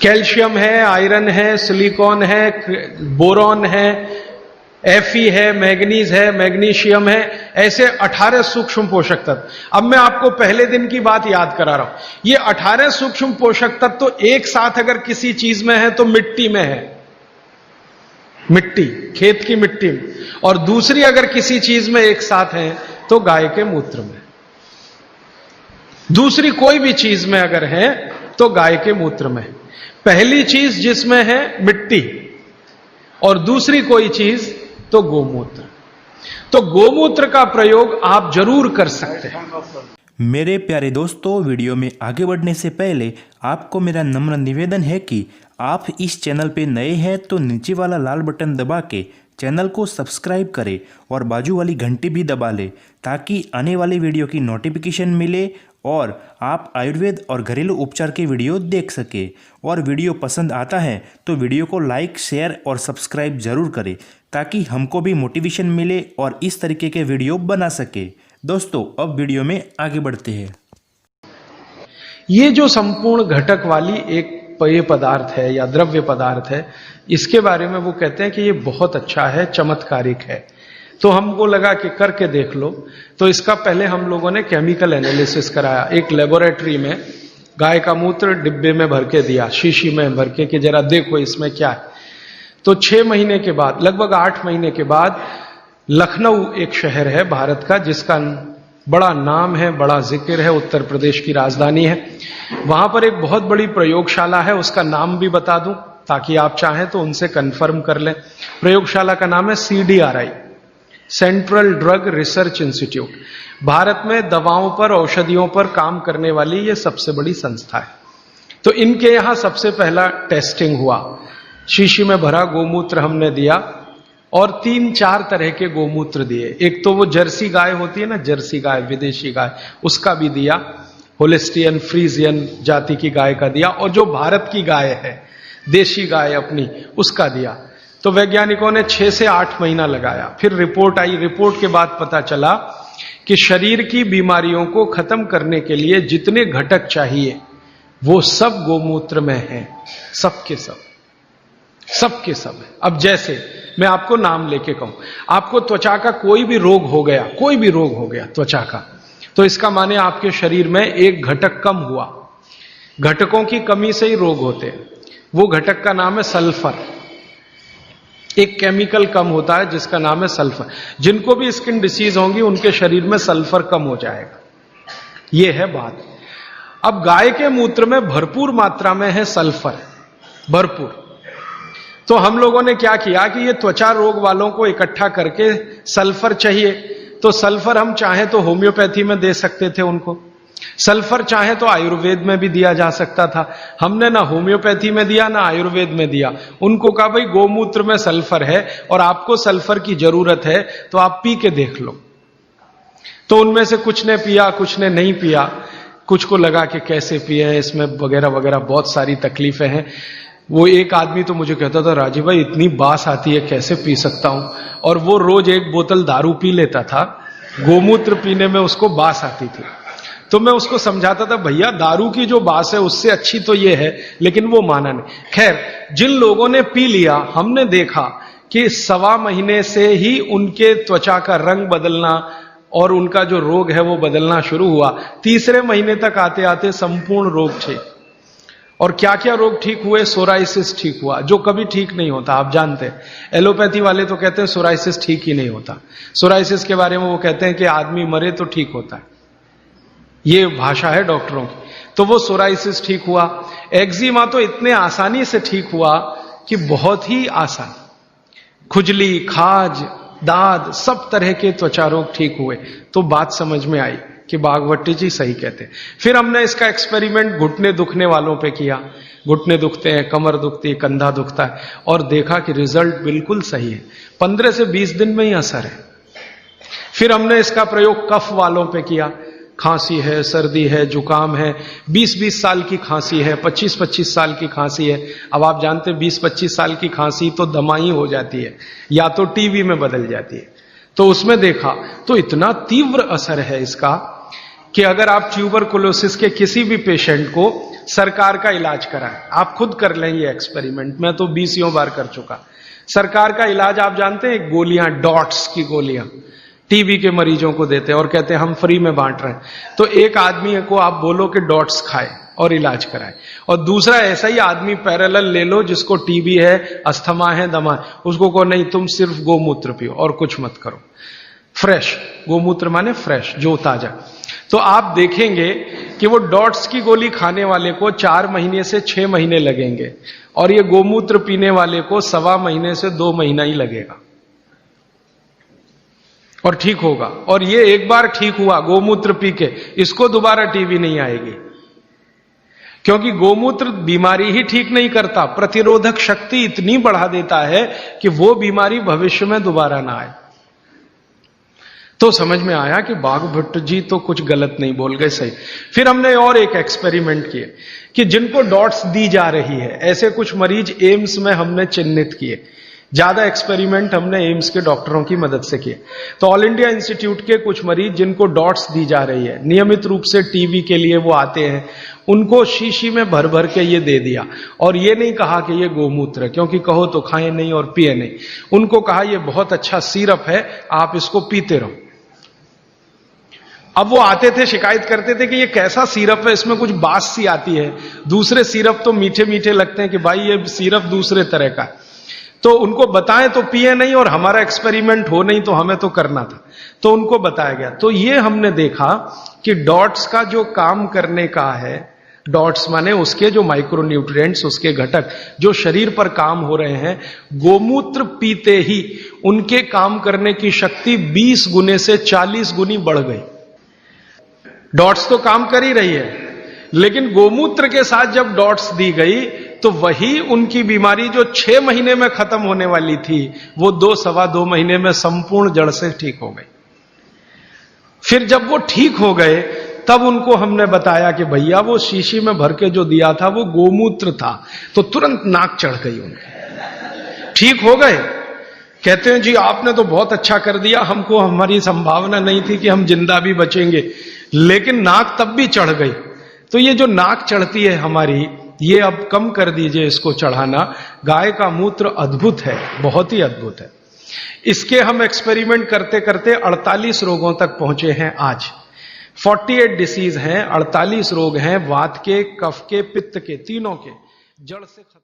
Calcium है, iron है, silicon है, बोरॉन है, Fe है, मैग्नीज है, मैग्नीशियम है, ऐसे 18 सूक्ष्म पोषक तत्व। अब मैं आपको पहले दिन की बात याद करा रहा हूं। ये 18 सूक्ष्म पोषक तत्व तो एक साथ अगर किसी चीज में है तो मिट्टी में है, मिट्टी, खेत की मिट्टी में, और दूसरी अगर किसी चीज में एक साथ है तो गाय के मूत्र में। दूसरी कोई भी चीज में अगर है तो गाय के मूत्र में। पहली चीज जिसमें है मिट्टी और दूसरी कोई चीज तो गोमूत्र। तो गोमूत्र का प्रयोग आप जरूर कर सकते हैं। मेरे प्यारे दोस्तों, वीडियो में आगे बढ़ने से पहले आपको मेरा नम्र निवेदन है कि आप इस चैनल पे नए हैं तो नीचे वाला लाल बटन दबा के चैनल को सब्सक्राइब करें और बाजू वाली घंटी भी दबा लें ताकि आने वाली वीडियो की नोटिफिकेशन मिले और आप आयुर्वेद और घरेलू उपचार के वीडियो देख सके। और वीडियो पसंद आता है तो वीडियो को लाइक, शेयर और सब्सक्राइब जरूर करें ताकि हमको भी मोटिवेशन मिले और इस तरीके के वीडियो बना सके। दोस्तों, अब वीडियो में आगे बढ़ते हैं। ये जो संपूर्ण घटक वाली एक पेय पदार्थ है या द्रव्य पदार्थ है, इसके बारे में वो कहते हैं कि ये बहुत अच्छा है, चमत्कारिक है। तो हमको लगा कि करके देख लो। तो इसका पहले हम लोगों ने केमिकल एनालिसिस कराया। एक लेबोरेटरी में गाय का मूत्र डिब्बे में भर के दिया, शीशी में भर के, कि जरा देखो इसमें क्या है। तो 6 महीने के बाद, लगभग 8 महीने के बाद, लखनऊ एक शहर है भारत का जिसका बड़ा नाम है, बड़ा जिक्र है, उत्तर प्रदेश की राजधानी है। वहां पर एक बहुत बड़ी प्रयोगशाला है, उसका नाम भी बता दूं ताकि आप चाहें तो उनसे कंफर्म कर लें। प्रयोगशाला का नाम है CDRI, central drug research institute. Bharat में दवाओं पर, औषधियों पर काम करने वाली ये सबसे बड़ी संस्था है। तो इनके यहां सबसे पहला टेस्टिंग हुआ। शीशी में भरा गोमूत्र हमने दिया और 3-4 तरह के गोमूत्र दिए। एक तो वो जर्सी गाय होती है ना, जर्सी गाय, विदेशी गाय, उसका भी दिया, होलिस्टियन फ्रीजियन जाति की गाय का दिया, और जो भारत की गाय है, देशी गाय अपनी, उसका दिया। तो वैज्ञानिकों ने 6 से 8 महीना लगाया। फिर रिपोर्ट आई। रिपोर्ट के बाद पता चला कि शरीर की बीमारियों को खत्म करने के लिए जितने घटक चाहिए वो सब गोमूत्र में हैं, सबके सब है। अब जैसे मैं आपको नाम लेके कहूं, आपको त्वचा का कोई भी रोग हो गया, कोई भी रोग हो गया त्वचा का, तो इसका माने आपके शरीर में एक घटक कम हुआ। घटकों की कमी से ही रोग होते हैं। वो घटक का नाम है सल्फर। एक केमिकल कम होता है जिसका नाम है सल्फर। जिनको भी स्किन डिसीज होंगी उनके शरीर में सल्फर कम हो जाएगा। यह है बात। अब गाय के मूत्र में भरपूर मात्रा में है सल्फर, भरपूर। तो हम लोगों ने क्या किया कि ये त्वचा रोग वालों को इकट्ठा करके, सल्फर चाहिए तो सल्फर हम चाहें तो होम्योपैथी में दे सकते थे उनको, सल्फर चाहे तो आयुर्वेद में भी दिया जा सकता था। हमने ना होम्योपैथी में दिया ना आयुर्वेद में दिया। उनको कहा भाई गोमूत्र में सल्फर है और आपको सल्फर की जरूरत है तो आप पी के देख लो। तो उनमें से कुछ ने पिया, कुछ ने नहीं पिया, कुछ को लगा कि कैसे पिए, इसमें वगैरह वगैरह बहुत सारी तकलीफें हैं। वो एक आदमी तो मुझे कहता था, राजीव भाई इतनी बास आती है, कैसे पी सकता हूं। और वो रोज 1 बोतल दारू पी लेता था, गोमूत्र पीने में उसको बास आती थी। तो मैं उसको समझाता था, भैया दारू की जो बास है उससे अच्छी तो ये है, लेकिन वो माना नहीं। खैर, जिन लोगों ने पी लिया, हमने देखा कि 1.25 महीने से ही उनके त्वचा का रंग बदलना और उनका जो रोग है वो बदलना शुरू हुआ। 3रे महीने तक आते आते संपूर्ण रोग ठीक। और क्या क्या रोग ठीक हुए? सोराइसिस ठीक हुआ, जो कभी ठीक नहीं होता, आप जानते हैं। एलोपैथी वाले तो कहते हैं सोराइसिस ठीक ही नहीं होता। सोराइसिस के बारे में वो कहते हैं कि आदमी मरे तो ठीक होता है, ये भाषा है डॉक्टरों की। तो वो सोराइसिस ठीक हुआ। एक्जिमा तो इतने आसानी से ठीक हुआ कि बहुत ही आसान। खुजली, खाज, दाद, सब तरह के त्वचा रोग ठीक हुए। तो बात समझ में आई कि बागवती जी सही कहते हैं। फिर हमने इसका एक्सपेरिमेंट घुटने दुखने वालों पे किया। घुटने दुखते हैं, कमर दुखती है, कंधा दुखता है, और देखा कि रिजल्ट बिल्कुल सही है। 15 से 20 दिन में ही असर है। फिर हमने इसका प्रयोग कफ वालों पे किया। खांसी है, सर्दी है, जुकाम है, 20-20 साल की खांसी है, 25-25 साल की खांसी है। अब आप जानते हैं 20-25 साल की खांसी तो दमाई हो जाती है या तो टीबी में बदल जाती है। तो उसमें देखा तो इतना तीव्र असर है इसका कि अगर आप ट्यूबरकुलोसिस के किसी भी पेशेंट को सरकार का इलाज कराएं। आप खुद कर लें ये एक्सपेरिमेंट, मैं तो 20 बार कर चुका। सरकार का इलाज आप जानते हैं, गोलियां, डॉट्स की गोलियां टीबी के मरीजों को देते हैं और कहते हैं हम फ्री में बांट रहे हैं। तो एक आदमी को आप बोलो कि डॉट्स खाए और इलाज कराए, और दूसरा ऐसा ही आदमी पैरेलल ले लो जिसको टीबी है, अस्थमा है, दमा है, उसको कहो नहीं तुम सिर्फ गोमूत्र पियो और कुछ मत करो। फ्रेश गोमूत्र माने फ्रेश, जो ताजा। तो आप देखेंगे कि वो डॉट्स की गोली खाने वाले को 4 महीने से 6 महीने लगेंगे, और ये गोमूत्र पीने वाले को 1.25 महीने से 2 महीना ही लगेगा और ठीक होगा। और ये एक बार ठीक हुआ गोमूत्र पी के, इसको दोबारा टीबी नहीं आएगी, क्योंकि गोमूत्र बीमारी ही ठीक नहीं करता, प्रतिरोधक शक्ति इतनी बढ़ा देता है कि वो बीमारी भविष्य में दोबारा ना आए। तो समझ में आया कि बाघभट्ट जी तो कुछ गलत नहीं बोल गए, सही। फिर हमने और एक एक्सपेरिमेंट किए कि जिनको डॉट्स दी जा रही है, ऐसे कुछ मरीज एम्स में हमने चिन्हित किए। ज्यादा एक्सपेरिमेंट हमने एम्स के डॉक्टरों की मदद से किए। तो ऑल इंडिया इंस्टीट्यूट के कुछ मरीज जिनको डॉट्स दी जा रही है, नियमित रूप से टीबी के लिए वो आते हैं, उनको शीशी में भर भर के ये दे दिया, और ये नहीं कहा कि ये गोमूत्र है, क्योंकि कहो तो खाएं नहीं और पिए नहीं। उनको कहा ये बहुत अच्छा सिरप है, आप इसको पीते रहो। अब वो आते थे, शिकायत करते थे कि ये कैसा सिरप है, इसमें कुछ बास सी आती है, दूसरे सिरप तो मीठे मीठे लगते हैं, कि भाई ये सिरप दूसरे तरह का है। तो उनको बताएं तो पिए नहीं, और हमारा एक्सपेरिमेंट हो नहीं तो हमें तो करना था, तो उनको बताया गया। तो ये हमने देखा कि डॉट्स का जो काम करने का है, डॉट्स माने उसके जो माइक्रोन्यूट्रिएंट्स, उसके घटक जो शरीर पर काम हो रहे हैं, गोमूत्र पीते ही उनके काम करने की शक्ति 20 गुने से 40 गुनी बढ़ गई। डॉट्स तो काम कर ही रही है, लेकिन गोमूत्र के साथ जब डॉट्स दी गई तो वही उनकी बीमारी जो 6 महीने में खत्म होने वाली थी, वो 2-2.25 महीने में संपूर्ण जड़ से ठीक हो गई। फिर जब वो ठीक हो गए, तब उनको हमने बताया कि भैया वो शीशी में भर के जो दिया था वो गोमूत्र था। तो तुरंत नाक चढ़ गई उनकी, ठीक हो गए। कहते हैं जी आपने तो बहुत अच्छा कर दिया, हमको हमारी संभावना नहीं थी कि हम जिंदा भी बचेंगे, लेकिन नाक तब भी चढ़ गई। तो ये जो नाक चढ़ती है हमारी, ये अब कम कर दीजिए इसको चढ़ाना। गाय का मूत्र अद्भुत है, बहुत ही अद्भुत है। इसके हम एक्सपेरिमेंट करते करते 48 रोगों तक पहुंचे हैं आज। 48 डिसीज हैं, 48 रोग हैं, वात के, कफ के, पित्त के, तीनों के, जड़ से खत्म।